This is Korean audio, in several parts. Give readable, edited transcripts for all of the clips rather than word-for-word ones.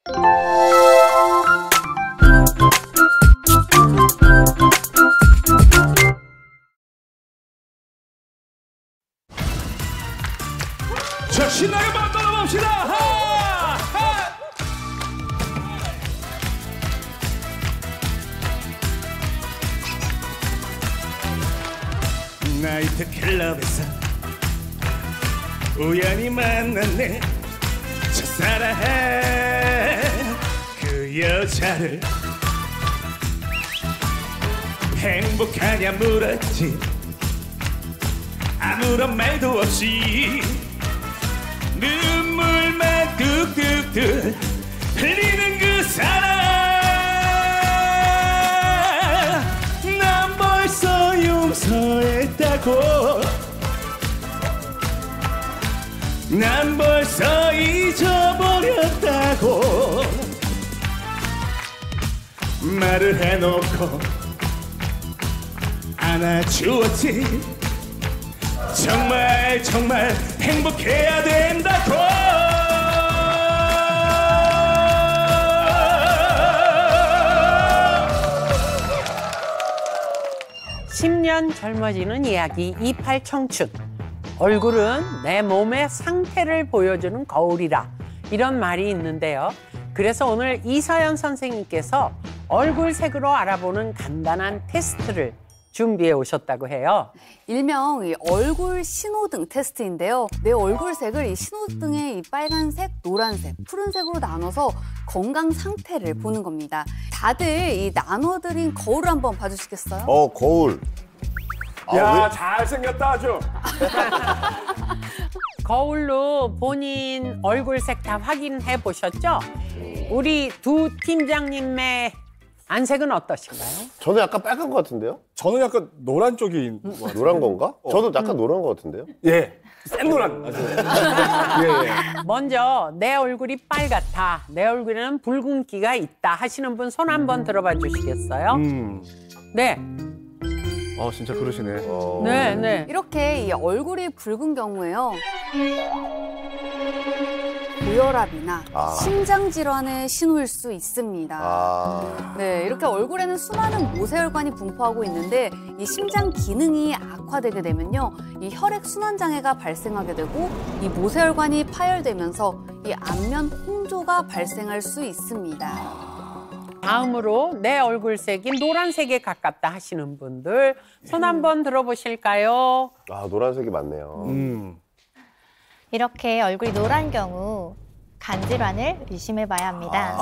자, 신나게 만들어 봅시다. 하! 하! 나이트 클럽에서 우연히 만났네. 첫사랑 그 여자를 행복하냐 물었지. 아무런 말도 없이 눈물만 뚝뚝뚝 흘리는 그 사람. 난 벌써 용서했다고. 난 벌써 잊어버렸다고 말을 해놓고 안아주었지. 정말 정말 행복해야 된다고. 10년 젊어지는 이야기 28 청춘. 얼굴은 내 몸의 상태를 보여주는 거울이라, 이런 말이 있는데요. 그래서 오늘 이서연 선생님께서 얼굴 색으로 알아보는 간단한 테스트를 준비해 오셨다고 해요. 일명 이 얼굴 신호등 테스트인데요. 내 얼굴 색을 이 신호등의 이 빨간색, 노란색, 푸른색으로 나눠서 건강 상태를 보는 겁니다. 다들 이 나눠드린 거울을 한번 봐주시겠어요? 거울. 야, 잘생겼다 아주. 거울로 본인 얼굴색 다 확인해 보셨죠? 우리 두 팀장님의 안색은 어떠신가요? 저는 약간 빨간 것 같은데요? 저는 약간 노란 쪽인 것 같아요. 노란 건가? 저도 약간 노란 것 같은데요? 예, 센 노란. 아주. 예, 예. 먼저 내 얼굴이 빨갛다, 내 얼굴에는 붉은기가 있다 하시는 분 손 한번 들어봐 주시겠어요? 네. 진짜 그러시네. 네, 네. 이렇게 이 얼굴이 붉은 경우에요. 고혈압이나 심장 질환의 신호일 수 있습니다. 네, 이렇게 얼굴에는 수많은 모세혈관이 분포하고 있는데 이 심장 기능이 악화되게 되면요, 이 혈액 순환 장애가 발생하게 되고 이 모세혈관이 파열되면서 이 안면 홍조가 발생할 수 있습니다. 다음으로 내 얼굴색이 노란색에 가깝다 하시는 분들 손 한번 들어보실까요? 노란색이 많네요. 이렇게 얼굴이 노란 경우 간 질환을 의심해봐야 합니다.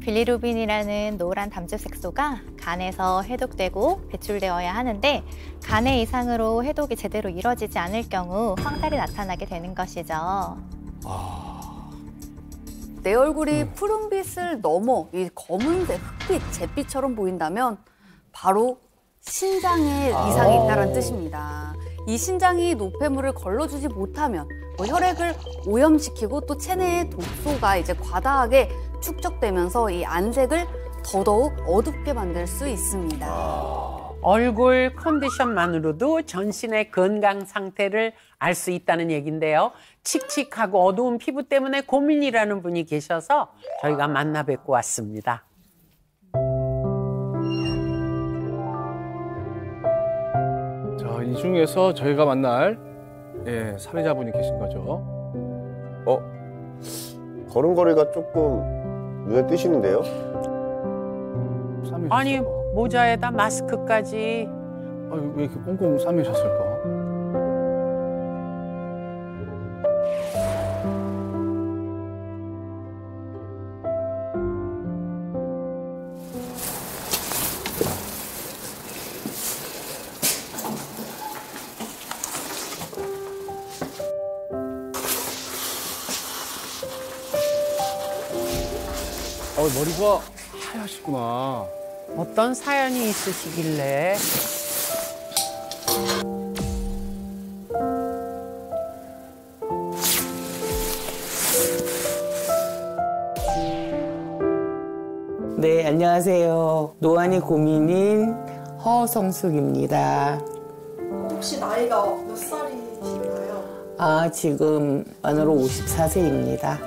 빌리루빈이라는 노란 담즙색소가 간에서 해독되고 배출되어야 하는데 간의 이상으로 해독이 제대로 이루어지지 않을 경우 황달이 나타나게 되는 것이죠. 내 얼굴이 푸른빛을 넘어 이 검은색, 흑빛, 잿빛처럼 보인다면 바로 신장에 이상이 있다는 뜻입니다. 이 신장이 노폐물을 걸러주지 못하면 혈액을 오염시키고 또 체내의 독소가 이제 과다하게 축적되면서 이 안색을 더더욱 어둡게 만들 수 있습니다. 얼굴 컨디션만으로도 전신의 건강 상태를 알 수 있다는 얘기인데요. 칙칙하고 어두운 피부 때문에 고민이라는 분이 계셔서 저희가 만나 뵙고 왔습니다. 자, 이 중에서 저희가 만날 사례자분이 계신 거죠. 걸음걸이가 조금 눈에 띄시는데요? 아니, 모자에다 마스크까지. 왜 이렇게 꽁꽁 싸매셨을까? 머리가 하얗시구나. 어떤 사연이 있으시길래. 네, 안녕하세요. 노안이 고민인 허성숙입니다. 혹시 나이가 몇 살이신가요? 지금 만으로 54세입니다.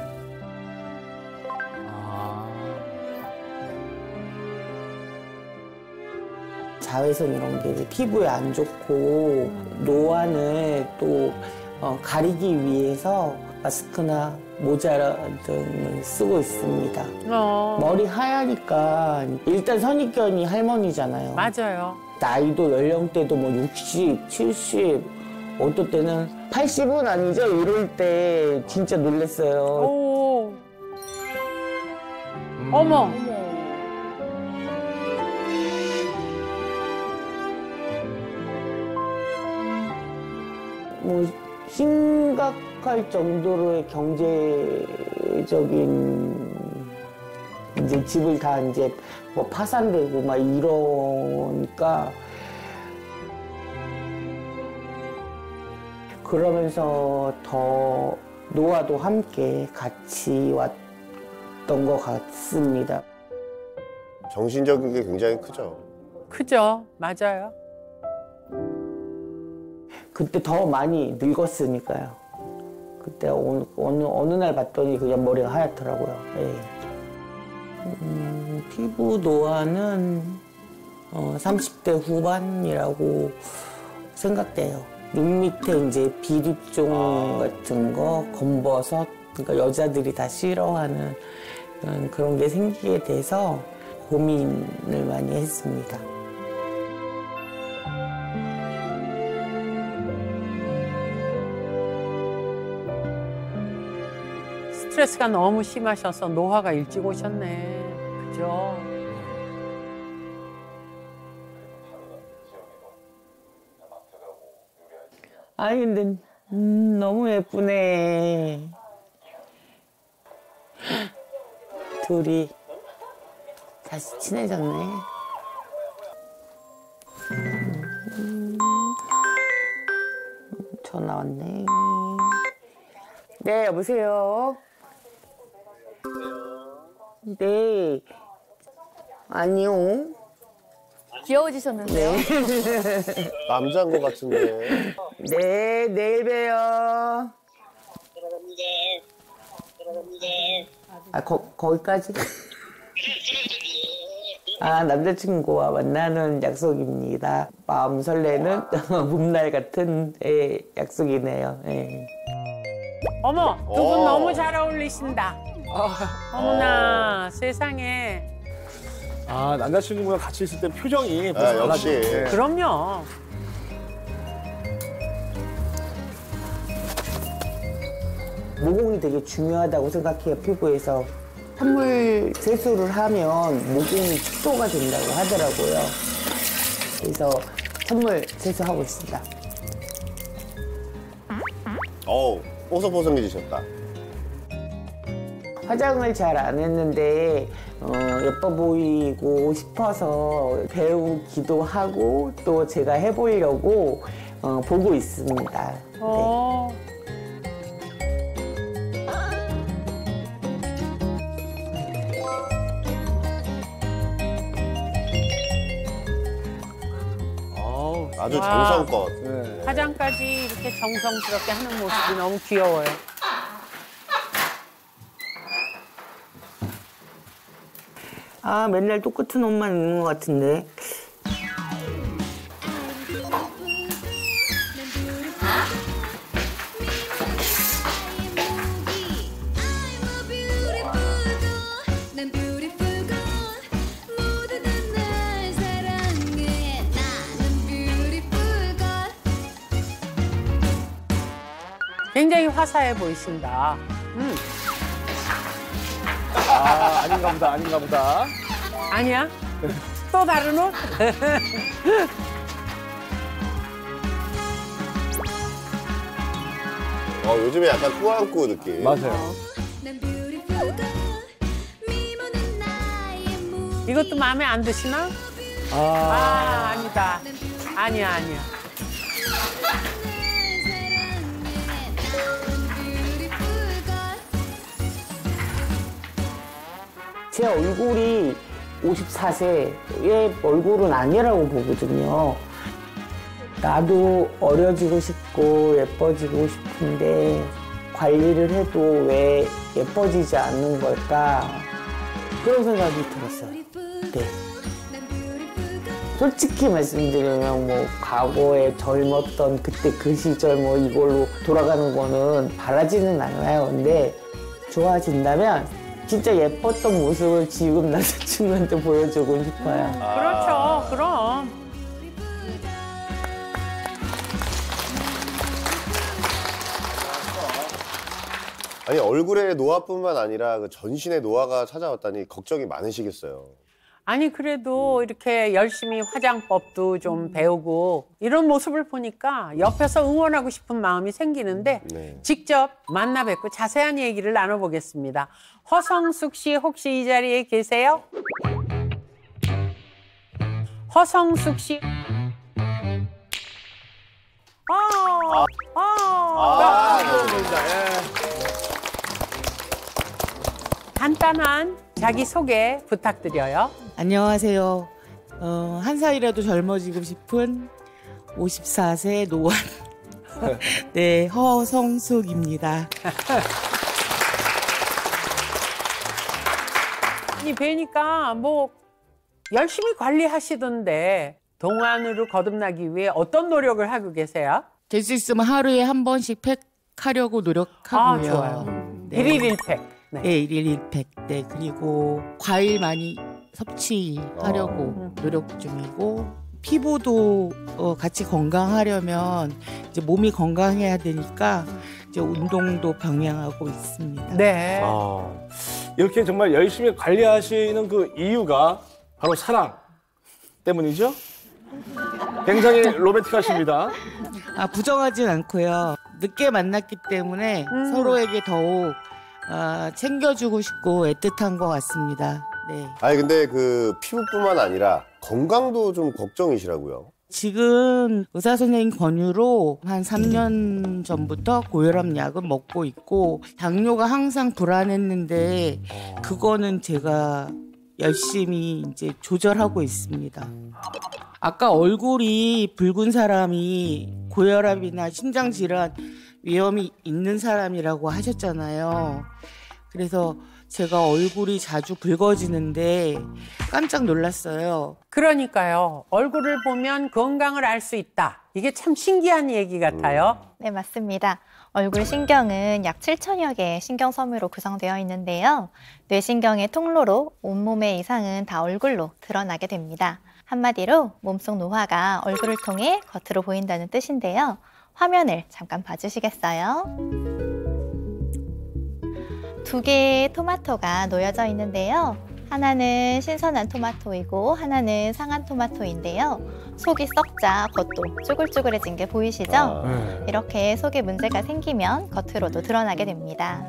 자외선 이런 게 이제 피부에 안 좋고 노안을 또 가리기 위해서 마스크나 모자 등을 쓰고 있습니다. 머리 하얘니까 일단 선입견이 할머니잖아요. 맞아요. 나이도 연령대도 뭐 60, 70, 어떨 때는 80은 아니죠? 이럴 때 진짜 놀랐어요. 오. 어머. 뭐 심각할 정도로의 경제적인 이제 집을 다 이제 뭐 파산되고 막 이러니까 그러면서 더 노화도 함께 같이 왔던 것 같습니다. 정신적인 게 굉장히 크죠. 크죠. 맞아요. 그때 더 많이 늙었으니까요. 그때 어느 날 봤더니 그냥 머리가 하얗더라고요. 예. 피부 노화는 30대 후반이라고 생각돼요. 눈 밑에 이제 비립종 같은 거, 검버섯, 그러니까 여자들이 다 싫어하는 그런 게 생기게 돼서 고민을 많이 했습니다. 스트레스가 너무 심하셔서 노화가 일찍 오셨네. 그죠? 아니 근데 너무 예쁘네. 둘이 다시 친해졌네. 전화 왔네. 네, 여보세요? 네. 아니요. 귀여워지셨는데요? 남자인 것 같은데. 네, 내일 봬요. 아, 거기까지? 아, 남자친구와 만나는 약속입니다. 마음 설레는 봄날 같은 약속이네요. 예. 어머, 두 분 너무 잘 어울리신다. 어머나, 세상에. 아, 남자친구랑 같이 있을 때 표정이 아, 역시. 네. 그럼요. 모공이 되게 중요하다고 생각해요, 피부에서. 찬물 세수를 하면 모공이 축소가 된다고 하더라고요. 그래서 찬물 세수하고 있습니다. 어우, 뽀송뽀송해지셨다. 화장을 잘 안 했는데 예뻐 보이고 싶어서 배우기도 하고 또 제가 해보려고 보고 있습니다. 네. 아주 와. 정성껏. 네. 화장까지 이렇게 정성스럽게 하는 모습이 너무 귀여워요. 아, 맨날 똑같은 옷만 입는 것 같은데. 굉장히 화사해 보이신다. 아, 아닌가 보다, 아닌가 보다. 아니야? 또 다른 옷? 요즘에 약간 꾸안꾸 느낌. 맞아요. 이것도 마음에 안 드시나? 아, 아니다. 아니야. 제 얼굴이 54세의 얼굴은 아니라고 보거든요. 나도 어려지고 싶고 예뻐지고 싶은데 관리를 해도 왜 예뻐지지 않는 걸까? 그런 생각이 들었어요. 네. 솔직히 말씀드리면 뭐 과거에 젊었던 그때 그 시절 뭐 이걸로 돌아가는 거는 바라지는 않아요. 근데 좋아진다면 진짜 예뻤던 모습을 지금 남자친구한테 보여주고 싶어요. 그렇죠. 그럼. 아니 얼굴의 노화뿐만 아니라 그 전신의 노화가 찾아왔다니 걱정이 많으시겠어요. 아니 그래도 이렇게 열심히 화장법도 좀 배우고 이런 모습을 보니까 옆에서 응원하고 싶은 마음이 생기는데 네. 직접 만나 뵙고 자세한 얘기를 나눠보겠습니다. 허성숙 씨 혹시 이 자리에 계세요? 허성숙 씨. 간단한 자기소개 부탁드려요. 안녕하세요. 한 살이라도 젊어지고 싶은 54세 노안 네, 허성숙입니다. 이 뵈니까 뭐 열심히 관리하시던데 동안으로 거듭나기 위해 어떤 노력을 하고 계세요? 될 수 있으면 하루에 한 번씩 팩하려고 노력하고요. 좋아요. 네. 1일 1팩. 네. 네, 1일 1팩. 네, 그리고 과일 많이 섭취하려고 노력 중이고 피부도 같이 건강하려면 이제 몸이 건강해야 되니까 이제 운동도 병행하고 있습니다. 네. 이렇게 정말 열심히 관리하시는 그 이유가 바로 사랑 때문이죠? 굉장히 로맨틱하십니다. 부정하진 않고요. 늦게 만났기 때문에 서로에게 더욱 챙겨주고 싶고 애틋한 것 같습니다. 네. 아니 근데 그 피부뿐만 아니라 건강도 좀 걱정이시라고요. 지금 의사 선생님 권유로 한 3년 전부터 고혈압 약은 먹고 있고 당뇨가 항상 불안했는데 그거는 제가 열심히 이제 조절하고 있습니다. 아까 얼굴이 붉은 사람이 고혈압이나 심장 질환 위험이 있는 사람이라고 하셨잖아요. 그래서 제가 얼굴이 자주 붉어지는데 깜짝 놀랐어요. 그러니까요. 얼굴을 보면 건강을 알 수 있다. 이게 참 신기한 얘기 같아요. 네, 맞습니다. 얼굴 신경은 약 7천여 개의 신경섬유로 구성되어 있는데요. 뇌신경의 통로로 온몸의 이상은 다 얼굴로 드러나게 됩니다. 한마디로 몸속 노화가 얼굴을 통해 겉으로 보인다는 뜻인데요. 화면을 잠깐 봐주시겠어요? 두 개의 토마토가 놓여져 있는데요. 하나는 신선한 토마토이고 하나는 상한 토마토인데요. 속이 썩자 겉도 쭈글쭈글해진 게 보이시죠? 이렇게 속에 문제가 생기면 겉으로도 드러나게 됩니다.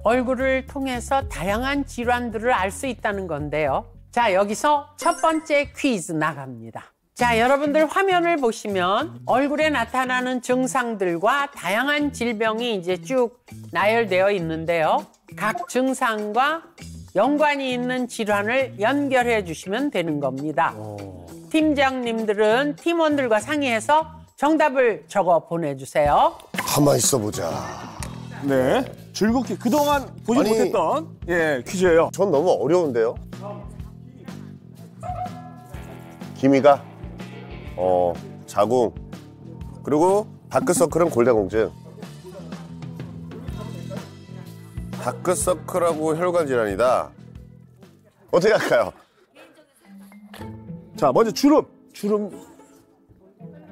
얼굴을 통해서 다양한 질환들을 알 수 있다는 건데요. 자, 여기서 첫 번째 퀴즈 나갑니다. 자, 여러분들 화면을 보시면 얼굴에 나타나는 증상들과 다양한 질병이 이제 쭉 나열되어 있는데요. 각 증상과 연관이 있는 질환을 연결해 주시면 되는 겁니다. 팀장님들은 팀원들과 상의해서 정답을 적어 보내주세요. 가만히 있어보자. 네, 즐겁게 그동안 보지 아니, 못했던 퀴즈예요. 전 너무 어려운데요. 기미가 자궁 그리고 다크서클은 골다공증. 다크서클하고 혈관 질환이다. 어떻게 할까요? 자, 먼저 주름.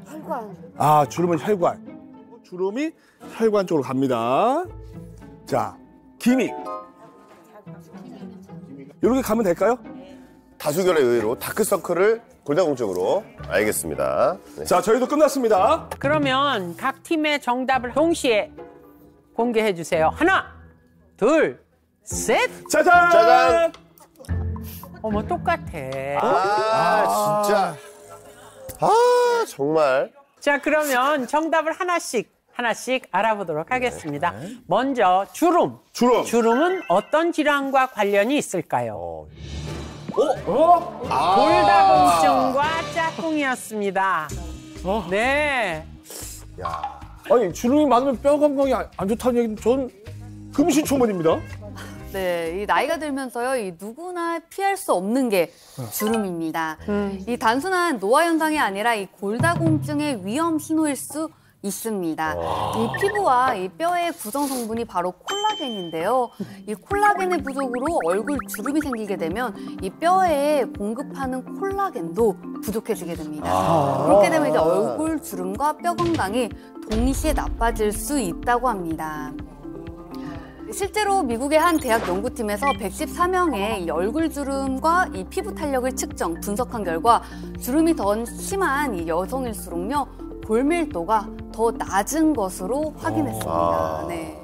혈관. 주름은 혈관. 주름이 혈관 쪽으로 갑니다. 자, 기미. 이렇게 가면 될까요? 다수결의 의외로 다크서클을 골다공증으로. 알겠습니다. 네. 자, 저희도 끝났습니다. 그러면 각 팀의 정답을 동시에 공개해 주세요. 하나, 둘, 셋. 짜잔! 짜잔! 어머, 똑같아. 진짜. 정말. 자, 그러면 정답을 하나씩 알아보도록 하겠습니다. 먼저 주름. 주름은 어떤 질환과 관련이 있을까요? 골다공증과 짝꿍이었습니다. 네. 아니, 주름이 많으면 뼈 건강이 안 좋다는 얘기는 전 금시초문입니다. 네, 이 나이가 들면서요, 이 누구나 피할 수 없는 게 주름입니다. 이 단순한 노화 현상이 아니라 이 골다공증의 위험 신호일 수 있습니다. 이 피부와 이 뼈의 구성 성분이 바로 콜라겐인데요. 이 콜라겐의 부족으로 얼굴 주름이 생기게 되면 이 뼈에 공급하는 콜라겐도 부족해지게 됩니다. 그렇게 되면 이제 얼굴 주름과 뼈 건강이 동시에 나빠질 수 있다고 합니다. 실제로 미국의 한 대학 연구팀에서 114명의 이 얼굴 주름과 이 피부 탄력을 측정, 분석한 결과 주름이 더 심한 이 여성일수록요, 골밀도가 더 낮은 것으로 확인했습니다. 네.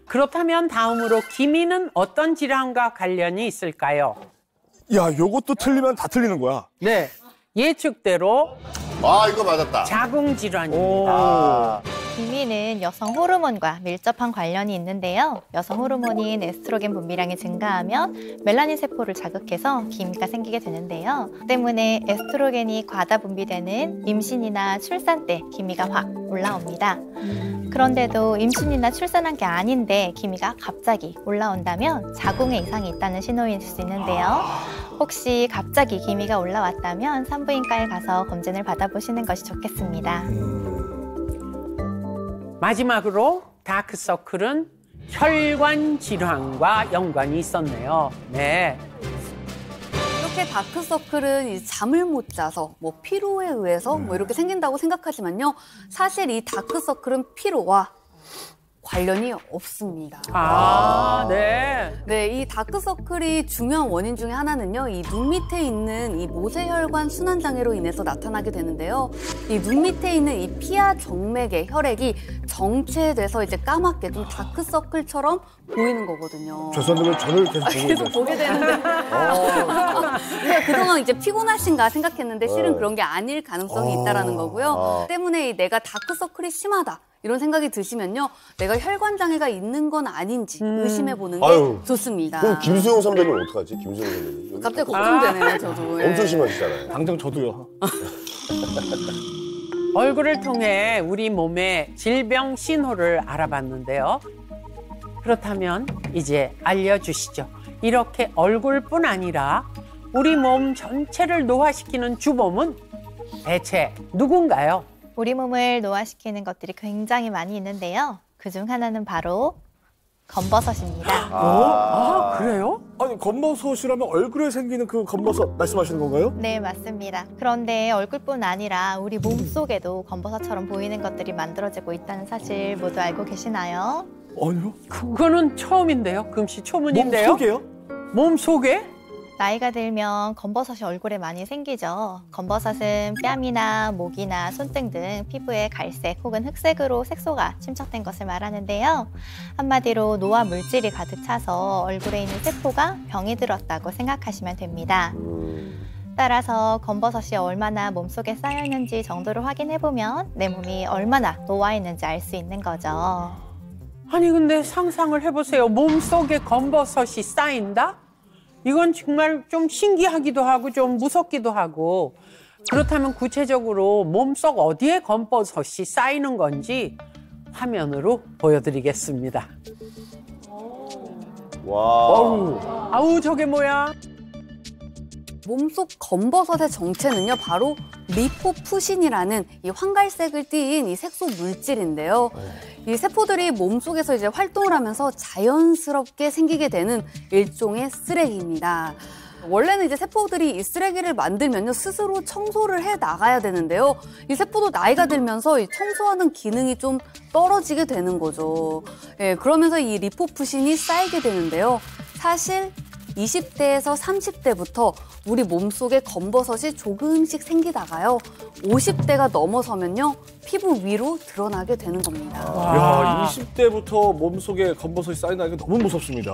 그렇다면 다음으로 기미는 어떤 질환과 관련이 있을까요? 야, 요것도 틀리면 다 틀리는 거야. 네, 예측대로 이거 맞았다. 자궁 질환입니다. 기미는 여성 호르몬과 밀접한 관련이 있는데요. 여성 호르몬인 에스트로겐 분비량이 증가하면 멜라닌 세포를 자극해서 기미가 생기게 되는데요. 때문에 에스트로겐이 과다 분비되는 임신이나 출산 때 기미가 확 올라옵니다. 그런데도 임신이나 출산한 게 아닌데 기미가 갑자기 올라온다면 자궁에 이상이 있다는 신호일 수 있는데요. 혹시 갑자기 기미가 올라왔다면 산부인과에 가서 검진을 받아보시는 것이 좋겠습니다. 마지막으로 다크서클은 혈관 질환과 연관이 있었네요. 네. 이렇게 다크서클은 이제 잠을 못 자서, 뭐 피로에 의해서 뭐 이렇게 생긴다고 생각하지만요. 사실 이 다크서클은 피로와 관련이 없습니다. 네. 네, 이 다크서클이 중요한 원인 중에 하나는요, 이 눈 밑에 있는 이 모세혈관 순환장애로 인해서 나타나게 되는데요. 이 눈 밑에 있는 이 피하 정맥의 혈액이 정체돼서 이제 까맣게 좀 다크서클처럼 보이는 거거든요. 죄송한데 왜 저를 계속 보고 계속 있어요? 보게 되는데. 우리가 그동안 이제 피곤하신가 생각했는데 실은 그런 게 아닐 가능성이 있다라는 거고요. 때문에 내가 다크서클이 심하다. 이런 생각이 드시면요, 내가 혈관 장애가 있는 건 아닌지 의심해 보는 게 좋습니다. 그럼 김수영 선배님 어떡하지? 김수영 선배님. 갑자기 걱정되네요, 저도. 예. 엄청 심하시잖아요. 당장 저도요. 얼굴을 통해 우리 몸의 질병 신호를 알아봤는데요. 그렇다면 이제 알려주시죠. 이렇게 얼굴뿐 아니라 우리 몸 전체를 노화시키는 주범은 대체 누군가요? 우리 몸을 노화시키는 것들이 굉장히 많이 있는데요. 그중 하나는 바로 검버섯입니다. 그래요? 아니, 검버섯이라면 얼굴에 생기는 그 검버섯 말씀하시는 건가요? 네, 맞습니다. 그런데 얼굴뿐 아니라 우리 몸속에도 검버섯처럼 보이는 것들이 만들어지고 있다는 사실 모두 알고 계시나요? 아니요. 그거는 처음인데요. 금시 초문인데요. 몸속에요? 몸 속에? 나이가 들면 검버섯이 얼굴에 많이 생기죠. 검버섯은 뺨이나 목이나 손등 등 피부에 갈색 혹은 흑색으로 색소가 침착된 것을 말하는데요. 한마디로 노화 물질이 가득 차서 얼굴에 있는 세포가 병이 들었다고 생각하시면 됩니다. 따라서 검버섯이 얼마나 몸속에 쌓여있는지 정도를 확인해보면 내 몸이 얼마나 노화했는지 알 수 있는 거죠. 아니 근데 상상을 해보세요. 몸속에 검버섯이 쌓인다? 이건 정말 좀 신기하기도 하고 좀 무섭기도 하고, 그렇다면 구체적으로 몸속 어디에 검버섯이 쌓이는 건지 화면으로 보여드리겠습니다. 와. 아우 저게 뭐야? 몸속 검버섯의 정체는요, 바로 리포푸신이라는 이 황갈색을 띤 이 색소 물질인데요. 이 세포들이 몸속에서 이제 활동을 하면서 자연스럽게 생기게 되는 일종의 쓰레기입니다. 원래는 이제 세포들이 이 쓰레기를 만들면요, 스스로 청소를 해 나가야 되는데요. 이 세포도 나이가 들면서 이 청소하는 기능이 좀 떨어지게 되는 거죠. 예, 그러면서 이 리포푸신이 쌓이게 되는데요. 사실 20대에서 30대부터 우리 몸속에 검버섯이 조금씩 생기다가요, 50대가 넘어서면요, 피부 위로 드러나게 되는 겁니다. 야, 20대부터 몸속에 검버섯이 쌓인다는 게 너무 무섭습니다.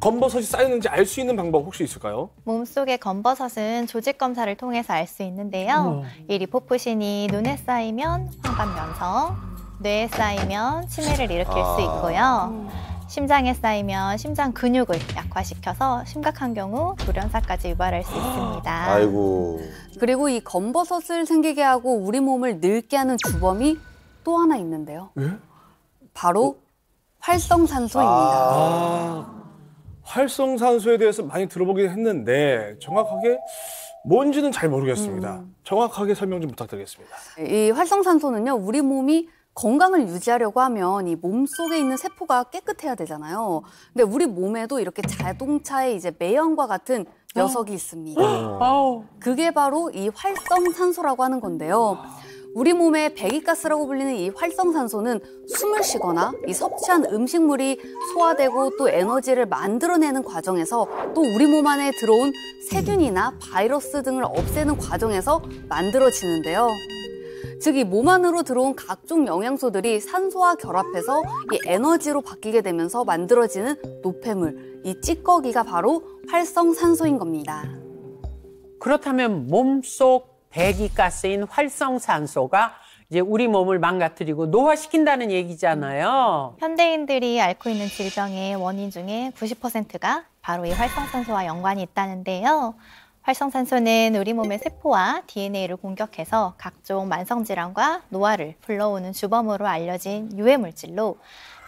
검버섯이 쌓이는지 알 수 있는 방법 혹시 있을까요? 몸속의 검버섯은 조직 검사를 통해서 알 수 있는데요. 이 리포푸신이 눈에 쌓이면 황반변성, 뇌에 쌓이면 치매를 일으킬 수 있고요. 심장에 쌓이면 심장 근육을 약화시켜서 심각한 경우 돌연사까지 유발할 수 있습니다. 아이고. 그리고 이 검버섯을 생기게 하고 우리 몸을 늙게 하는 주범이 또 하나 있는데요. 예? 바로 활성산소입니다. 활성산소에 대해서 많이 들어보긴 했는데 정확하게 뭔지는 잘 모르겠습니다. 정확하게 설명 좀 부탁드리겠습니다. 이 활성산소는요, 우리 몸이 건강을 유지하려고 하면 이 몸 속에 있는 세포가 깨끗해야 되잖아요. 근데 우리 몸에도 이렇게 자동차의 이제 매연과 같은 녀석이 있습니다. 그게 바로 이 활성산소라고 하는 건데요. 우리 몸의 배기가스라고 불리는 이 활성산소는 숨을 쉬거나 이 섭취한 음식물이 소화되고 또 에너지를 만들어내는 과정에서 또 우리 몸 안에 들어온 세균이나 바이러스 등을 없애는 과정에서 만들어지는데요. 즉, 이 몸 안으로 들어온 각종 영양소들이 산소와 결합해서 이 에너지로 바뀌게 되면서 만들어지는 노폐물, 이 찌꺼기가 바로 활성산소인 겁니다. 그렇다면 몸속 배기가스인 활성산소가 이제 우리 몸을 망가뜨리고 노화시킨다는 얘기잖아요. 현대인들이 앓고 있는 질병의 원인 중에 90%가 바로 이 활성산소와 연관이 있다는데요. 활성산소는 우리 몸의 세포와 DNA를 공격해서 각종 만성질환과 노화를 불러오는 주범으로 알려진 유해물질로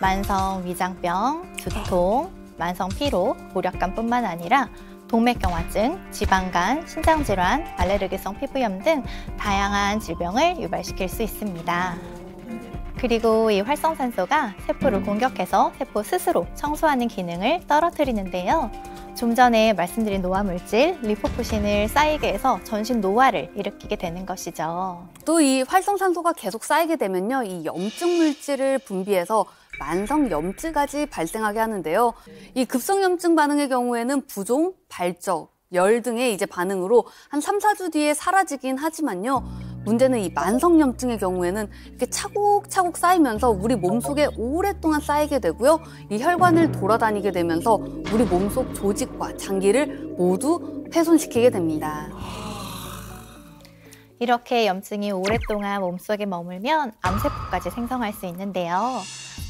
만성 위장병, 두통, 만성 피로, 고력감뿐만 아니라 동맥경화증, 지방간, 신장질환, 알레르기성 피부염 등 다양한 질병을 유발시킬 수 있습니다. 그리고 이 활성산소가 세포를 공격해서 세포 스스로 청소하는 기능을 떨어뜨리는데요. 좀 전에 말씀드린 노화물질 리포푸신을 쌓이게 해서 전신 노화를 일으키게 되는 것이죠. 또 이 활성산소가 계속 쌓이게 되면요, 이 염증 물질을 분비해서 만성 염증까지 발생하게 하는데요. 이 급성염증 반응의 경우에는 부종, 발적, 열 등의 이제 반응으로 한 3, 4주 뒤에 사라지긴 하지만요. 문제는 이 만성염증의 경우에는 이렇게 차곡차곡 쌓이면서 우리 몸속에 오랫동안 쌓이게 되고요. 이 혈관을 돌아다니게 되면서 우리 몸속 조직과 장기를 모두 훼손시키게 됩니다. 이렇게 염증이 오랫동안 몸속에 머물면 암세포까지 생성할 수 있는데요.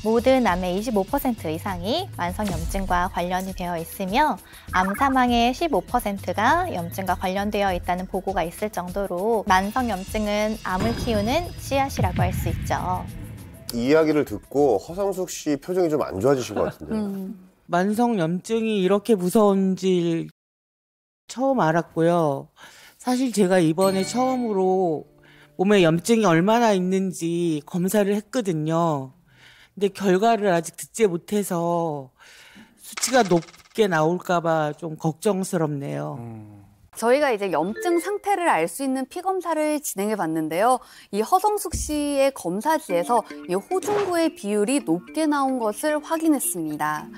모든 암의 25% 이상이 만성염증과 관련이 되어 있으며 암 사망의 15%가 염증과 관련되어 있다는 보고가 있을 정도로 만성염증은 암을 키우는 씨앗이라고 할 수 있죠. 이 이야기를 듣고 허성숙 씨 표정이 좀 안 좋아지신 것 같은데요. 만성염증이 이렇게 무서운지 처음 알았고요. 사실 제가 이번에 처음으로 몸에 염증이 얼마나 있는지 검사를 했거든요. 근데 결과를 아직 듣지 못해서 수치가 높게 나올까 봐 좀 걱정스럽네요. 저희가 이제 염증 상태를 알 수 있는 피 검사를 진행해 봤는데요. 이 허성숙 씨의 검사지에서 이 호중구의 비율이 높게 나온 것을 확인했습니다.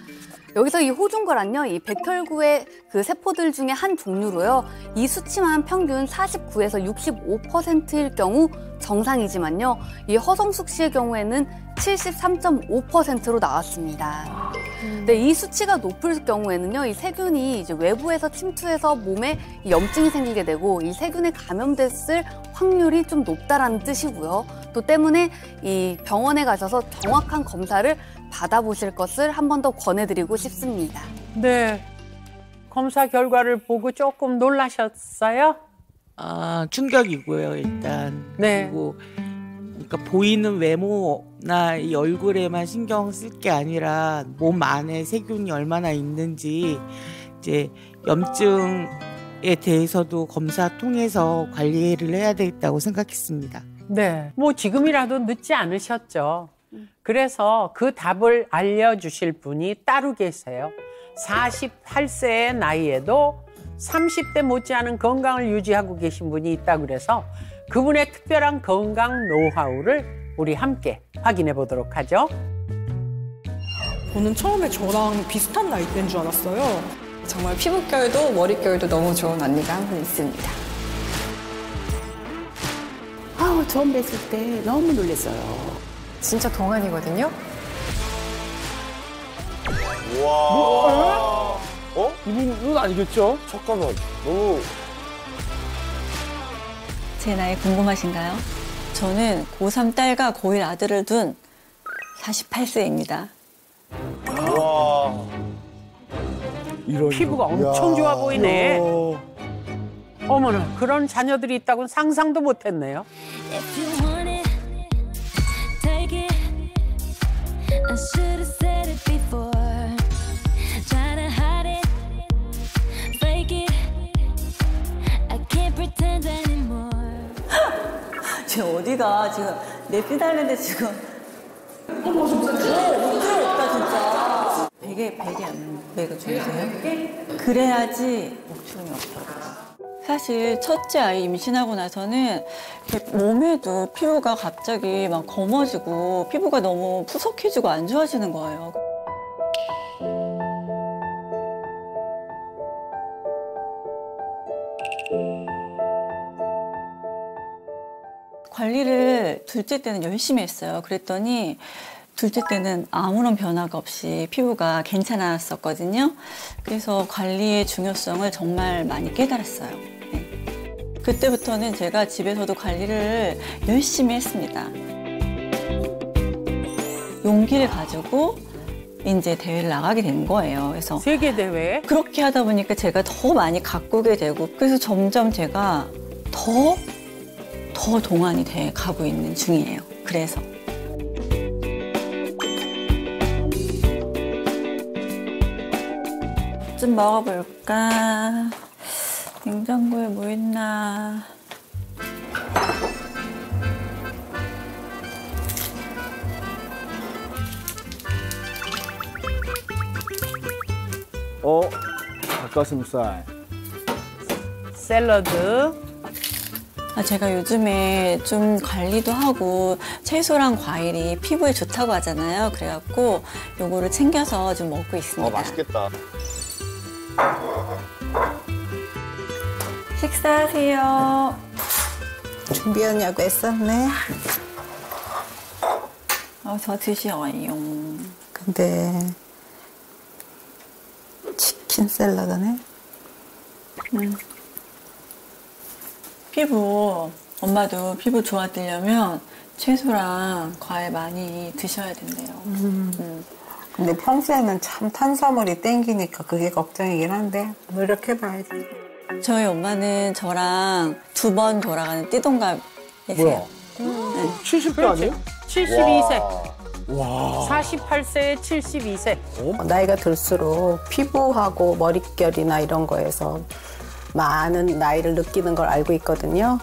여기서 이 호중구란요, 이 백혈구의 그 세포들 중에 한 종류로요. 이 수치만 평균 49에서 65%일 경우 정상이지만요. 이 허성숙 씨의 경우에는 73.5%로 나왔습니다. 네, 이 수치가 높을 경우에는요, 이 세균이 이제 외부에서 침투해서 몸에 염증이 생기게 되고 이 세균에 감염됐을 확률이 좀 높다라는 뜻이고요. 또 때문에 이 병원에 가셔서 정확한 검사를 받아보실 것을 한 번 더 권해드리고 싶습니다. 네. 검사 결과를 보고 조금 놀라셨어요? 아, 충격이고요, 일단. 네. 그리고 그러니까 보이는 외모나 이 얼굴에만 신경 쓸 게 아니라 몸 안에 세균이 얼마나 있는지 이제 염증에 대해서도 검사 통해서 관리를 해야 되겠다고 생각했습니다. 네. 뭐 지금이라도 늦지 않으셨죠. 그래서 그 답을 알려주실 분이 따로 계세요. 48세의 나이에도 30대 못지않은 건강을 유지하고 계신 분이 있다고 그래서 그분의 특별한 건강 노하우를 우리 함께 확인해 보도록 하죠. 저는 처음에 저랑 비슷한 나이대인 줄 알았어요. 정말 피부결도 머릿결도 너무 좋은 언니가 한 분 있습니다. 아우, 처음 뵀을 때 너무 놀랐어요. 진짜 동안이거든요. 우와. 어? 이분은 아니겠죠? 잠깐만. 너무. 제 나이 궁금하신가요? 저는 고3 딸과 고1 아들을 둔 48세입니다. 우와. 이런 피부가 엄청 좋아 보이네. 이야. 어머나, 그런 자녀들이 있다고는 상상도 못했네요. If you want it, take it. I should have said it before. Try to hide 어디가 지금 내 피달는데 지금. 어머 진짜. 문제 없다 진짜. 베개 안매가 좋으세요? 그래야지 목주름이 없어요. 사실 첫째 아이 임신하고 나서는 이렇게 몸에도 피부가 갑자기 막 검어지고 피부가 너무 푸석해지고 안 좋아지는 거예요. 관리를 둘째 때는 열심히 했어요. 그랬더니 둘째 때는 아무런 변화가 없이 피부가 괜찮았었거든요. 그래서 관리의 중요성을 정말 많이 깨달았어요. 네. 그때부터는 제가 집에서도 관리를 열심히 했습니다. 용기를 가지고 이제 대회를 나가게 된 거예요. 그래서 세계 대회? 그렇게 하다 보니까 제가 더 많이 가꾸게 되고 그래서 점점 제가 더 동안이 돼 가고 있는 중이에요. 그래서. 좀 먹어볼까? 냉장고에 뭐 있나? 닭가슴살. 샐러드. 제가 요즘에 좀 관리도 하고 채소랑 과일이 피부에 좋다고 하잖아요. 그래갖고 요거를 챙겨서 좀 먹고 있습니다. 맛있겠다. 식사하세요. 준비하냐고 했었네. 저 드셔요. 근데 치킨 샐러드네. 엄마도 피부 좋아지려면 채소랑 과일 많이 드셔야 된대요. 근데 평소에는 참 탄수화물이 땡기니까 그게 걱정이긴 한데 노력해봐야지. 저희 엄마는 저랑 2번 돌아가는 띠동갑이세요. 70대 아니에요? 72세. 와. 48세에 72세. 나이가 들수록 피부하고 머릿결이나 이런 거에서 많은 나이를 느끼는 걸 알고 있거든요.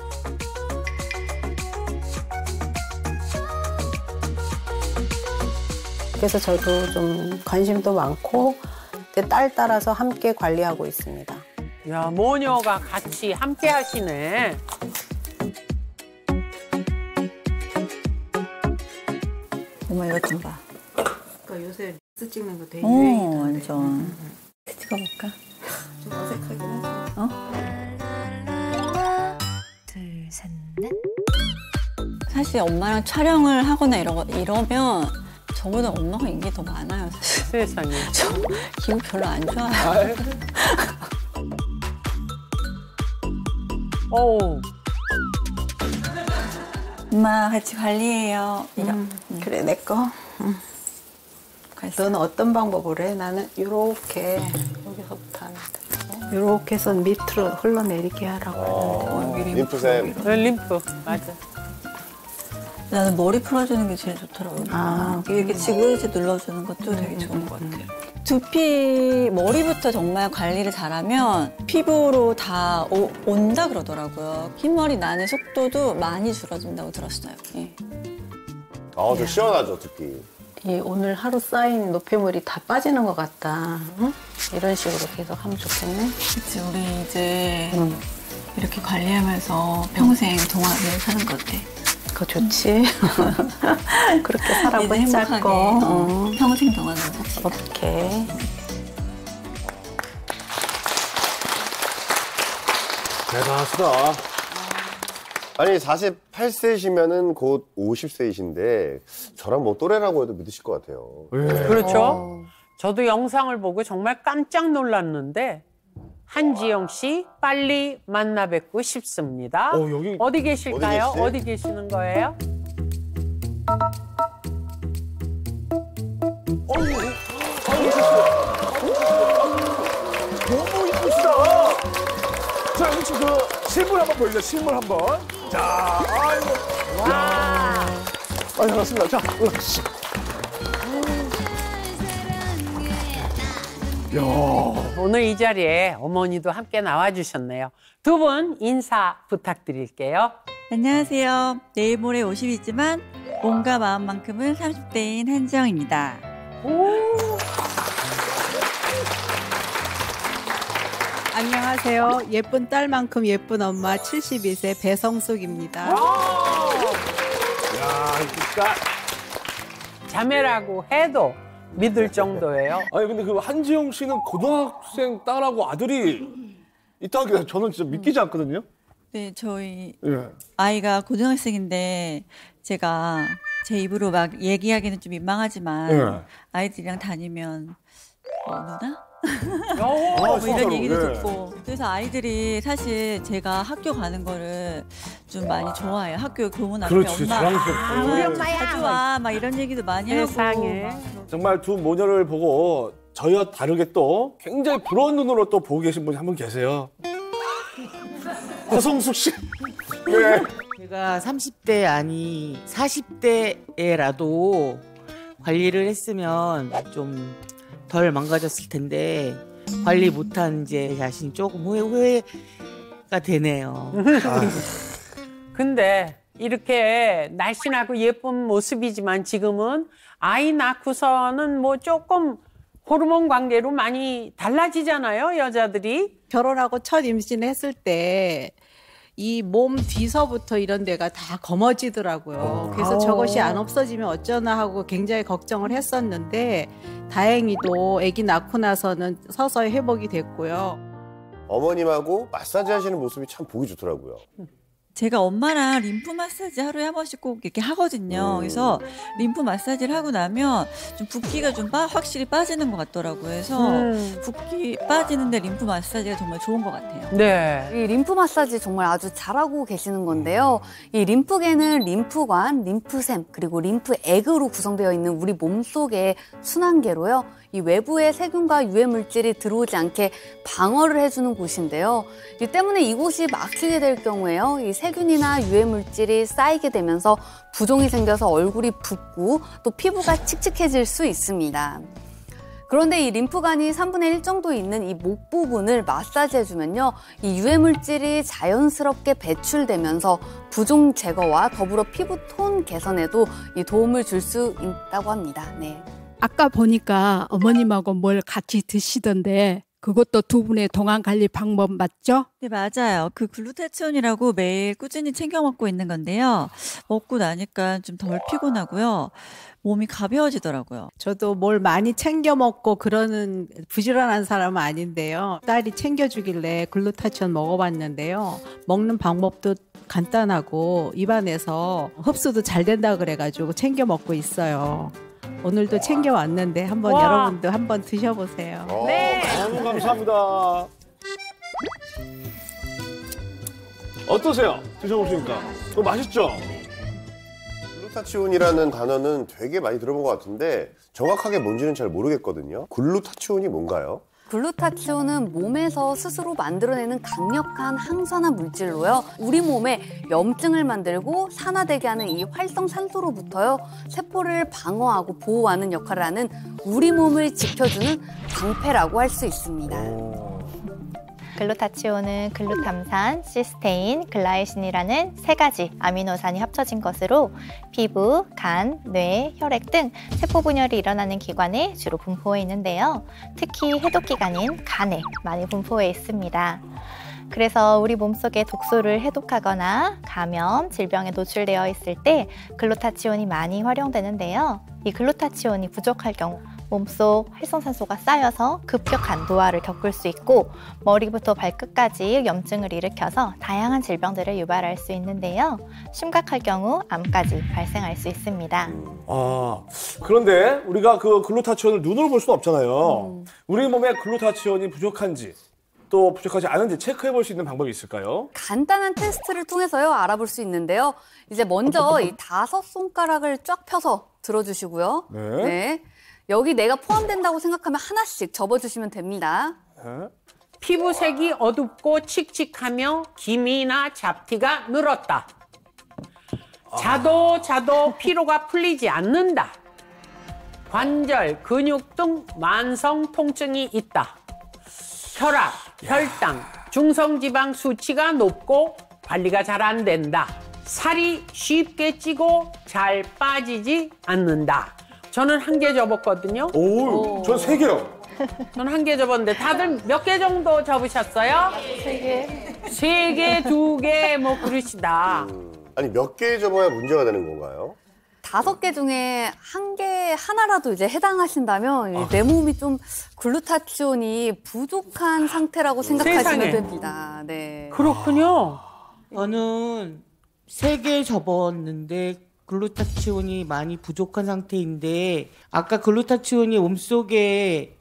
그래서 저도 좀 관심도 많고 딸 따라서 함께 관리하고 있습니다. 야, 모녀가 같이 함께 하시네. 엄마 이거 좀 봐. 그러니까 요새 스 찍는 거 되게 유행이던데. 완전. 찍어볼까? 좀 어색하긴 하지. 둘, 셋, 넷. 사실 엄마랑 촬영을 하거나 이러면 저보다 엄마가 인기 더 많아요. 사실. 세상에. 저 기분 별로 안 좋아요. 어우. 엄마 같이 관리해요. 이거. 그래 내 거. 너는 어떤 방법으로 해? 나는 이렇게 여기서부터 하는데 이렇게 해서 밑으로 흘러내리게 하라고. 림프샘. 림프. 맞아. 나는 머리 풀어주는 게 제일 좋더라고요. 이렇게 지그시 눌러주는 것도 되게 좋은 것 같아요. 두피 머리부터 정말 관리를 잘하면 피부로 다 온다 그러더라고요. 흰머리 나는 속도도 많이 줄어든다고 들었어요. 예. 좀 시원하죠, 두피. 오늘 하루 쌓인 노폐물이 다 빠지는 것 같다. 응? 이런 식으로 계속 하면 좋겠네. 그치, 우리 이제 이렇게 관리하면서 평생 동안을 사는 것 같아. 그거 좋지. 그렇게 살아보자. 행복하게 평생 동안을 삽시다. 오케이. 대단하시다. 아니 48세시면은 곧 50세이신데 저랑 뭐 또래라고 해도 믿으실 것 같아요. 그렇죠. 저도 영상을 보고 정말 깜짝 놀랐는데 한지영 씨 빨리 만나 뵙고 싶습니다. 여기 어디 계실까요? 어디 계시지? 어디 계시는 거예요? 너무 이쁘시다. 자, 혹시 그 실물 한번 보여주세요. 실물 한번. 자, 아이고. 와. 반갑습니다. 자, 으쌰. 야. 오늘 이 자리에 어머니도 함께 나와주셨네요. 두 분 인사 부탁드릴게요. 안녕하세요. 내일 모레 50이지만 몸과 마음만큼은 30대인 한지영입니다. 안녕하세요. 예쁜 딸만큼 예쁜 엄마 72세 배성숙입니다. 야, 그러니까 자매라고 해도 믿을 정도예요. 아니 근데 그 한지영 씨는 고등학생 딸하고 아들이 있다는 게 저는 진짜 믿기지 않거든요. 네, 저희 예. 아이가 고등학생인데 제가 제 입으로 막 얘기하기는 좀 민망하지만 예. 아이들이랑 다니면 누나? 뭐 이런 얘기도 예. 듣고 그래서 아이들이 사실 제가 학교 가는 거를 좀 많이 좋아해요. 학교 교문 앞에 그렇지, 엄마 자랑스럽고. 우리 엄마야. 자주 와 막 이런 얘기도 많이 세상에. 하고 정말 두 모녀를 보고 저희와 다르게 또 굉장히 부러운 눈으로 또 보고 계신 분이 한 분 계세요. 허성숙 씨. 네. 제가 30대 아니 40대에라도 관리를 했으면 좀 덜 망가졌을 텐데 관리 못한 제 자신이 조금 후회가 되네요. 근데 이렇게 날씬하고 예쁜 모습이지만 지금은 아이 낳고서는 뭐 조금 호르몬 관계로 많이 달라지잖아요, 여자들이. 결혼하고 첫 임신했을 때 이 몸 뒤서부터 이런 데가 다 검어지더라고요. 그래서 저것이 안 없어지면 어쩌나 하고 굉장히 걱정을 했었는데 다행히도 아기 낳고 나서는 서서히 회복이 됐고요. 어머님하고 마사지 하시는 모습이 참 보기 좋더라고요. 제가 엄마랑 림프 마사지 하루에 한 번씩 꼭 이렇게 하거든요. 그래서 림프 마사지를 하고 나면 좀 붓기가 좀 확실히 빠지는 것 같더라고요. 그래서 붓기 빠지는데 림프 마사지가 정말 좋은 것 같아요. 네. 이 림프 마사지 정말 아주 잘하고 계시는 건데요. 이 림프계는 림프관, 림프샘, 그리고 림프액으로 구성되어 있는 우리 몸속의 순환계로요. 이 외부의 세균과 유해 물질이 들어오지 않게 방어를 해주는 곳인데요. 이 때문에 이곳이 막히게 될 경우에요. 이 세균이나 유해 물질이 쌓이게 되면서 부종이 생겨서 얼굴이 붓고 또 피부가 칙칙해질 수 있습니다. 그런데 이 림프관이 3분의 1 정도 있는 이 목 부분을 마사지해주면요. 이 유해 물질이 자연스럽게 배출되면서 부종 제거와 더불어 피부 톤 개선에도 이 도움을 줄 수 있다고 합니다. 네. 아까 보니까 어머님하고 뭘 같이 드시던데 그것도 두 분의 동안 관리 방법 맞죠? 네, 맞아요. 그 글루타치온이라고 매일 꾸준히 챙겨 먹고 있는 건데요. 먹고 나니까 좀 덜 피곤하고요. 몸이 가벼워지더라고요. 저도 뭘 많이 챙겨 먹고 그러는 부지런한 사람은 아닌데요. 딸이 챙겨주길래 글루타치온 먹어봤는데요. 먹는 방법도 간단하고 입안에서 흡수도 잘 된다 그래가지고 챙겨 먹고 있어요. 오늘도 챙겨왔는데 한번 와. 여러분도 한번 드셔보세요. 네. 너무 감사합니다. 어떠세요? 드셔보시니까. 그거 맛있죠? 글루타치온이라는 단어는 되게 많이 들어본 것 같은데 정확하게 뭔지는 잘 모르겠거든요. 글루타치온이 뭔가요? 글루타치온은 몸에서 스스로 만들어내는 강력한 항산화 물질로요. 우리 몸에 염증을 만들고 산화되게 하는 이 활성산소로부터요. 세포를 방어하고 보호하는 역할을 하는 우리 몸을 지켜주는 방패라고 할 수 있습니다. 글루타치온은 글루탐산, 시스테인, 글라이신이라는 세 가지 아미노산이 합쳐진 것으로 피부, 간, 뇌, 혈액 등 세포 분열이 일어나는 기관에 주로 분포해 있는데요. 특히 해독기관인 간에 많이 분포해 있습니다. 그래서 우리 몸속에 독소를 해독하거나 감염, 질병에 노출되어 있을 때 글루타치온이 많이 활용되는데요. 이 글루타치온이 부족할 경우 몸속 활성산소가 쌓여서 급격한 노화를 겪을 수 있고 머리부터 발끝까지 염증을 일으켜서 다양한 질병들을 유발할 수 있는데요. 심각할 경우 암까지 발생할 수 있습니다. 아, 그런데 우리가 그 글루타치온을 눈으로 볼 수는 없잖아요. 우리 몸에 글루타치온이 부족한지 또 부족하지 않은지 체크해 볼 수 있는 방법이 있을까요? 간단한 테스트를 통해서요 알아볼 수 있는데요. 이제 먼저 이 5손가락을 쫙 펴서 들어주시고요. 네. 네. 여기 내가 포함된다고 생각하면 하나씩 접어주시면 됩니다. 피부색이 어둡고 칙칙하며 기미나 잡티가 늘었다. 자도 피로가 풀리지 않는다. 관절, 근육 등 만성 통증이 있다. 혈압, 혈당, 중성지방 수치가 높고 관리가 잘 안 된다. 살이 쉽게 찌고 잘 빠지지 않는다. 저는 1개 접었거든요. 오, 전 3개요. 저는 1개 접었는데 다들 몇 개 정도 접으셨어요? 3개. 3개, 2개 뭐 그러시다. 아니 몇 개 접어야 문제가 되는 건가요? 5개 중에 하나라도 이제 해당하신다면 내 몸이 좀 글루타치온이 부족한 상태라고 생각하시면 세상에. 됩니다. 네. 그렇군요. 저는 3개 접었는데 글루타치온이 많이 부족한 상태인데 아까 글루타치온이 몸속에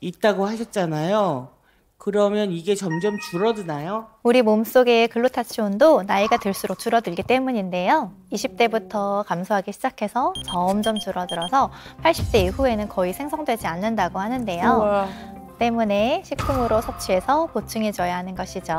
있다고 하셨잖아요. 그러면 이게 점점 줄어드나요? 우리 몸속의 글루타치온도 나이가 들수록 줄어들기 때문인데요. 20대부터 감소하기 시작해서 점점 줄어들어서 80대 이후에는 거의 생성되지 않는다고 하는데요. 우와. 때문에 식품으로 섭취해서 보충해줘야 하는 것이죠.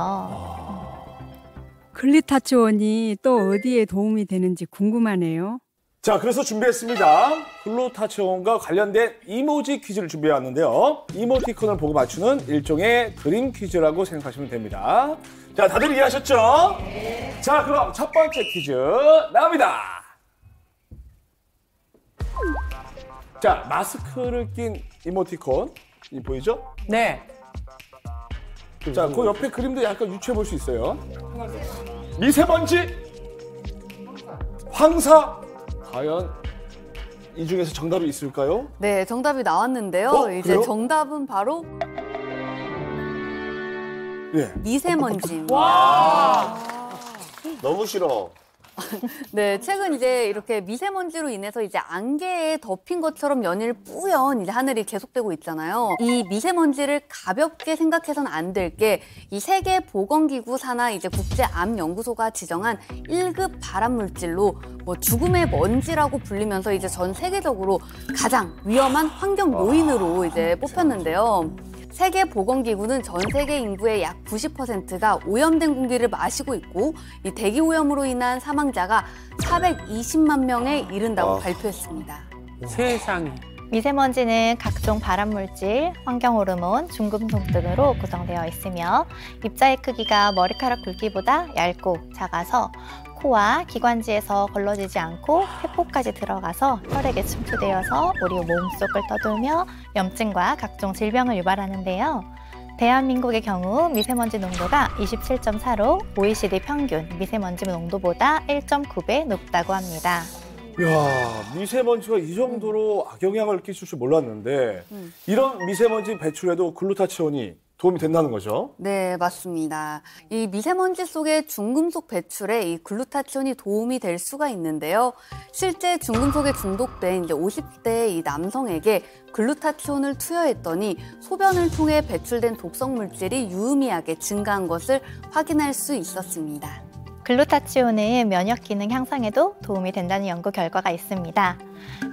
글루타치온이 또 어디에 도움이 되는지 궁금하네요. 자, 그래서 준비했습니다. 글루타치온과 관련된 이모지 퀴즈를 준비해왔는데요. 이모티콘을 보고 맞추는 일종의 그림 퀴즈라고 생각하시면 됩니다. 자, 다들 이해하셨죠? 네. 자, 그럼 첫 번째 퀴즈 나옵니다. 자, 마스크를 낀 이모티콘 이 보이죠? 네. 자, 그 옆에 그림도 약간 유추해 볼 수 있어요. 미세먼지, 황사. 과연 이 중에서 정답이 있을까요? 네, 정답이 나왔는데요. 이제 그래요? 정답은 바로 네. 미세먼지입니다. 와. 너무 싫어. 네, 최근 이제 이렇게 미세먼지로 인해서 이제 안개에 덮인 것처럼 연일 뿌연 이제 하늘이 계속되고 있잖아요. 이 미세먼지를 가볍게 생각해서는 안 될 게 이 세계 보건기구 산하 이제 국제암연구소가 지정한 1급 발암물질로 뭐 죽음의 먼지라고 불리면서 이제 전 세계적으로 가장 위험한 환경 요인으로 이제 뽑혔는데요. 세계보건기구는 전 세계 인구의 약 90%가 오염된 공기를 마시고 있고 이 대기 오염으로 인한 사망자가 420만 명에 이른다고 발표했습니다. 세상에. 미세먼지는 각종 발암물질, 환경호르몬, 중금속 등으로 구성되어 있으며 입자의 크기가 머리카락 굵기보다 얇고 작아서 코와 기관지에서 걸러지지 않고 폐포까지 들어가서 혈액에 침투되어서 우리 몸속을 떠돌며 염증과 각종 질병을 유발하는데요. 대한민국의 경우 미세먼지 농도가 27.4로 OECD 평균 미세먼지 농도보다 1.9배 높다고 합니다. 이야, 미세먼지가 이 정도로 악영향을 끼칠 줄 몰랐는데 이런 미세먼지 배출에도 글루타치온이 도움이 된다는 거죠? 네, 맞습니다. 이 미세먼지 속의 중금속 배출에 이 글루타치온이 도움이 될 수가 있는데요. 실제 중금속에 중독된 이제 50대 이 남성에게 글루타치온을 투여했더니 소변을 통해 배출된 독성 물질이 유의미하게 증가한 것을 확인할 수 있었습니다. 글루타치온은 면역 기능 향상에도 도움이 된다는 연구 결과가 있습니다.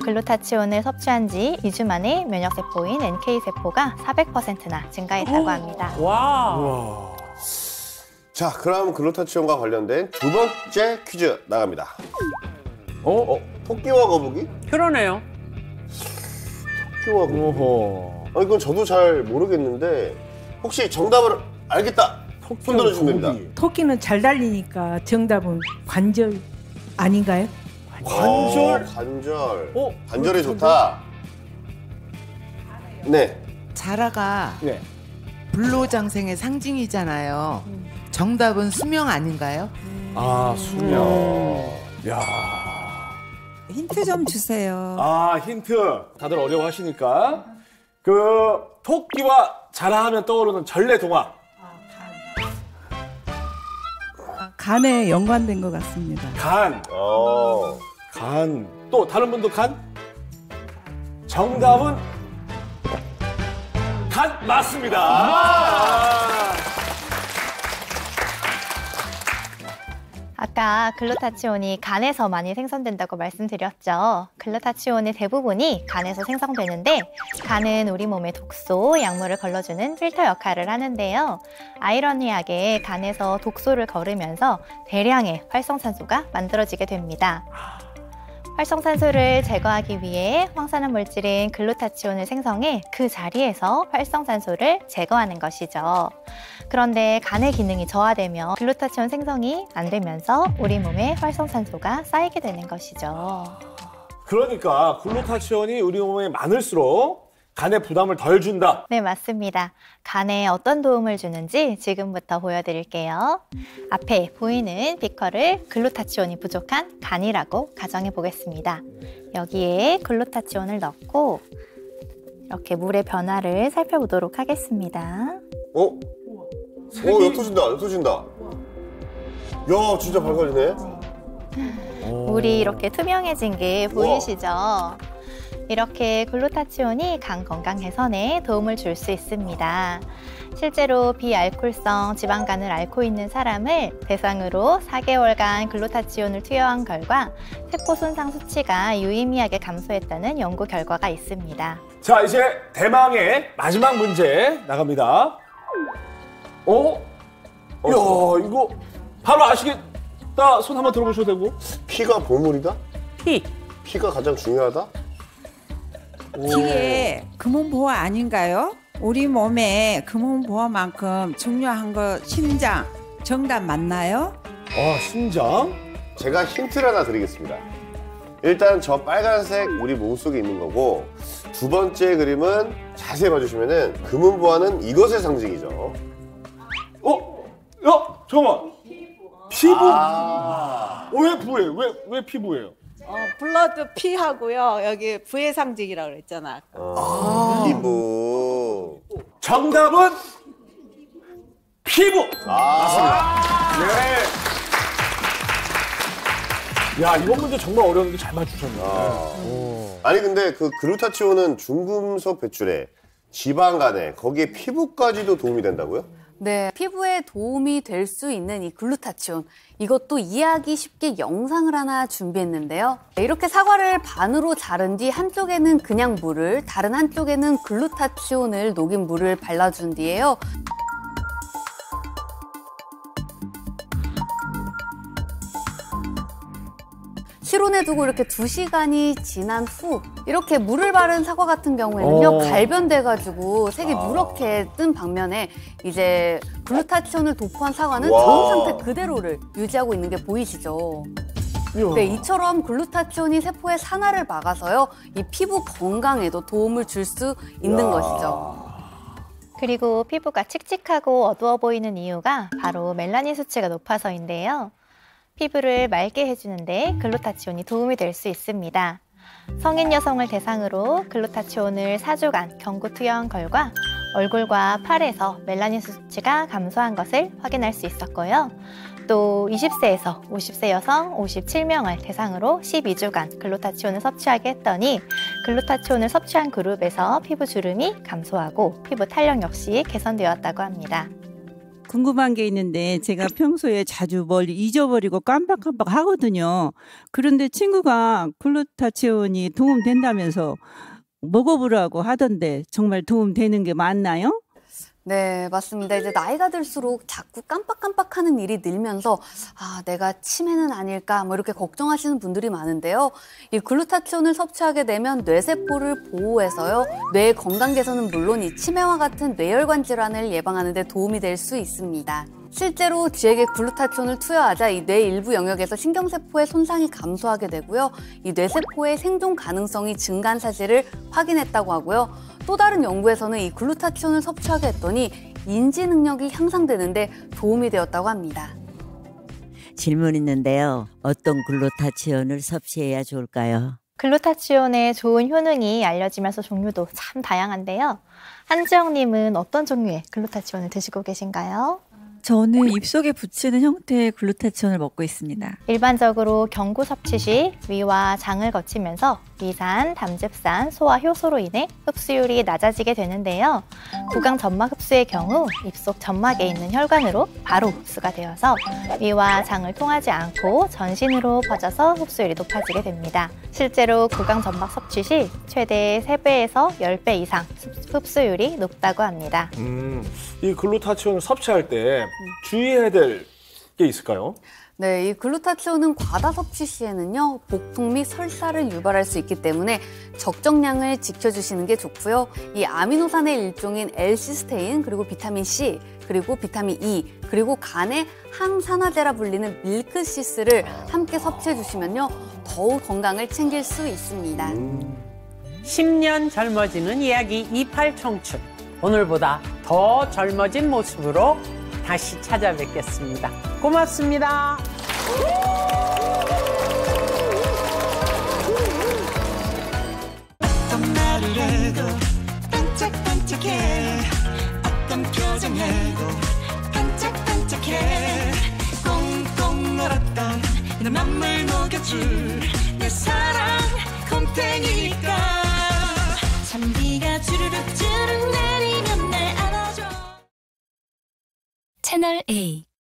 글루타치온을 섭취한 지 2주 만에 면역세포인 NK세포가 400%나 증가했다고 합니다. 와. 자, 그럼 글루타치온과 관련된 두 번째 퀴즈 나갑니다. 토끼와 거북이? 그러네요. 토끼와 거북이. 이건 저도 잘 모르겠는데 혹시 정답을 알겠다. 손 들어주시면 됩니다. 토끼는 잘 달리니까 정답은 관절 아닌가요? 관절? 관절. 관절이 좋다. 네. 자라가 불로장생의 상징이잖아요. 정답은 수명 아닌가요? 아, 수명. 야. 힌트 좀 주세요. 아, 힌트. 다들 어려워하시니까. 그 토끼와 자라하면 떠오르는 전래동화. 간에 연관된 것 같습니다. 간. 간. 또 다른 분도 간? 정답은 간 맞습니다. 아까 글루타치온이 간에서 많이 생성된다고 말씀드렸죠. 글루타치온의 대부분이 간에서 생성되는데 간은 우리 몸의 독소, 약물을 걸러주는 필터 역할을 하는데요. 아이러니하게 간에서 독소를 거르면서 대량의 활성산소가 만들어지게 됩니다. 활성산소를 제거하기 위해 황산화 물질인 글루타치온을 생성해 그 자리에서 활성산소를 제거하는 것이죠. 그런데 간의 기능이 저하되면 글루타치온 생성이 안 되면서 우리 몸에 활성산소가 쌓이게 되는 것이죠. 그러니까 글루타치온이 우리 몸에 많을수록 간에 부담을 덜 준다. 네, 맞습니다. 간에 어떤 도움을 주는지 지금부터 보여드릴게요. 앞에 보이는 비커를 글루타치온이 부족한 간이라고 가정해 보겠습니다. 여기에 글루타치온을 넣고 이렇게 물의 변화를 살펴보도록 하겠습니다. 옅어진다. 야, 진짜 밝아지네. 물이 이렇게 투명해진 게 보이시죠? 이렇게 글루타치온이 간 건강 개선에 도움을 줄 수 있습니다. 실제로 비알코올성 지방간을 앓고 있는 사람을 대상으로 4개월간 글루타치온을 투여한 결과 세포 손상 수치가 유의미하게 감소했다는 연구 결과가 있습니다. 자, 이제 대망의 마지막 문제 나갑니다. 이야, 이거 바로 아시겠다. 손 한번 들어보셔도 되고. 피가 보물이다? 피가 가장 중요하다? 피에 금은보화 아닌가요? 우리 몸에 금은보화만큼 중요한 거 심장. 정답 맞나요? 심장? 제가 힌트를 하나 드리겠습니다. 일단 저 빨간색 우리 몸속에 있는 거고, 두 번째 그림은 자세히 봐주시면은 금은보화는 이것의 상징이죠. 잠깐만. 피부? 왜 부예요? 왜 피부예요? 블러드 피하고요. 여기 부의 상징이라고 그랬잖아. 피부. 정답은 피부. 맞습니다. 네. 야, 이번 문제 정말 어려운데 잘 맞추셨네. 아니 근데 그 글루타치온은 중금속 배출에, 지방간에, 거기에 피부까지도 도움이 된다고요? 네, 피부에 도움이 될 수 있는 이 글루타치온, 이것도 이해하기 쉽게 영상을 하나 준비했는데요. 이렇게 사과를 반으로 자른 뒤 한쪽에는 그냥 물을, 다른 한쪽에는 글루타치온을 녹인 물을 발라준 뒤에요. 실온에 두고 이렇게 2시간이 지난 후 이렇게 물을 바른 사과 같은 경우에는요, 갈변돼가지고 색이 누렇게 뜬 반면에 이제 글루타치온을 도포한 사과는 좋은 상태 그대로를 유지하고 있는 게 보이시죠? 네, 이처럼 글루타치온이 세포의 산화를 막아서요, 이 피부 건강에도 도움을 줄 수 있는 것이죠. 그리고 피부가 칙칙하고 어두워 보이는 이유가 바로 멜라닌 수치가 높아서인데요. 피부를 맑게 해주는데 글루타치온이 도움이 될 수 있습니다. 성인 여성을 대상으로 글루타치온을 4주간 경구 투여한 결과 얼굴과 팔에서 멜라닌 수치가 감소한 것을 확인할 수 있었고요. 또 20세에서 50세 여성 57명을 대상으로 12주간 글루타치온을 섭취하게 했더니 글루타치온을 섭취한 그룹에서 피부 주름이 감소하고 피부 탄력 역시 개선되었다고 합니다. 궁금한 게 있는데 제가 평소에 자주 뭘 잊어버리고 깜빡깜빡 하거든요. 그런데 친구가 글루타치온이 도움된다면서 먹어보라고 하던데 정말 도움되는 게 맞나요? 네, 맞습니다. 이제 나이가 들수록 자꾸 깜빡깜빡하는 일이 늘면서 내가 치매는 아닐까 뭐 이렇게 걱정하시는 분들이 많은데요. 이 글루타치온을 섭취하게 되면 뇌세포를 보호해서요, 뇌 건강 개선은 물론 이 치매와 같은 뇌혈관 질환을 예방하는 데 도움이 될 수 있습니다. 실제로 쥐에게 글루타치온을 투여하자 이 뇌 일부 영역에서 신경세포의 손상이 감소하게 되고요, 이 뇌세포의 생존 가능성이 증가한 사실을 확인했다고 하고요. 또 다른 연구에서는 이 글루타치온을 섭취하게 했더니 인지 능력이 향상되는데 도움이 되었다고 합니다. 질문 있는데요. 어떤 글루타치온을 섭취해야 좋을까요? 글루타치온의 좋은 효능이 알려지면서 종류도 참 다양한데요. 한지영님은 어떤 종류의 글루타치온을 드시고 계신가요? 저는 입속에 붙이는 형태의 글루타치온을 먹고 있습니다. 일반적으로 경구 섭취 시 위와 장을 거치면서 위산, 담즙산, 소화 효소로 인해 흡수율이 낮아지게 되는데요. 구강 점막 흡수의 경우 입속 점막에 있는 혈관으로 바로 흡수가 되어서 위와 장을 통하지 않고 전신으로 퍼져서 흡수율이 높아지게 됩니다. 실제로 구강 점막 섭취 시 최대 3배에서 10배 이상 흡수율이 높다고 합니다. 이 글루타치온을 섭취할 때 주의해야 될 게 있을까요? 네, 이 글루타치온은 과다 섭취 시에는요, 복통 및 설사를 유발할 수 있기 때문에 적정량을 지켜주시는 게 좋고요. 이 아미노산의 일종인 L시스테인, 그리고 비타민 C, 그리고 비타민 E, 그리고 간의 항산화제라 불리는 밀크시스를 함께 섭취해 주시면요, 더욱 건강을 챙길 수 있습니다. 10년 젊어지는 이야기 28 청춘. 오늘보다 더 젊어진 모습으로 다시 찾아뵙겠습니다. 고맙습니다. 어떤 말을 해도 반짝반짝해. 어떤 표정을 해도 반짝반짝해. 꽁꽁 얼었던 내 맘을 녹여줄 내 사랑 곰탱이니까. 잔비가 주르륵 주르륵 내리면 날 안아줘. 채널 A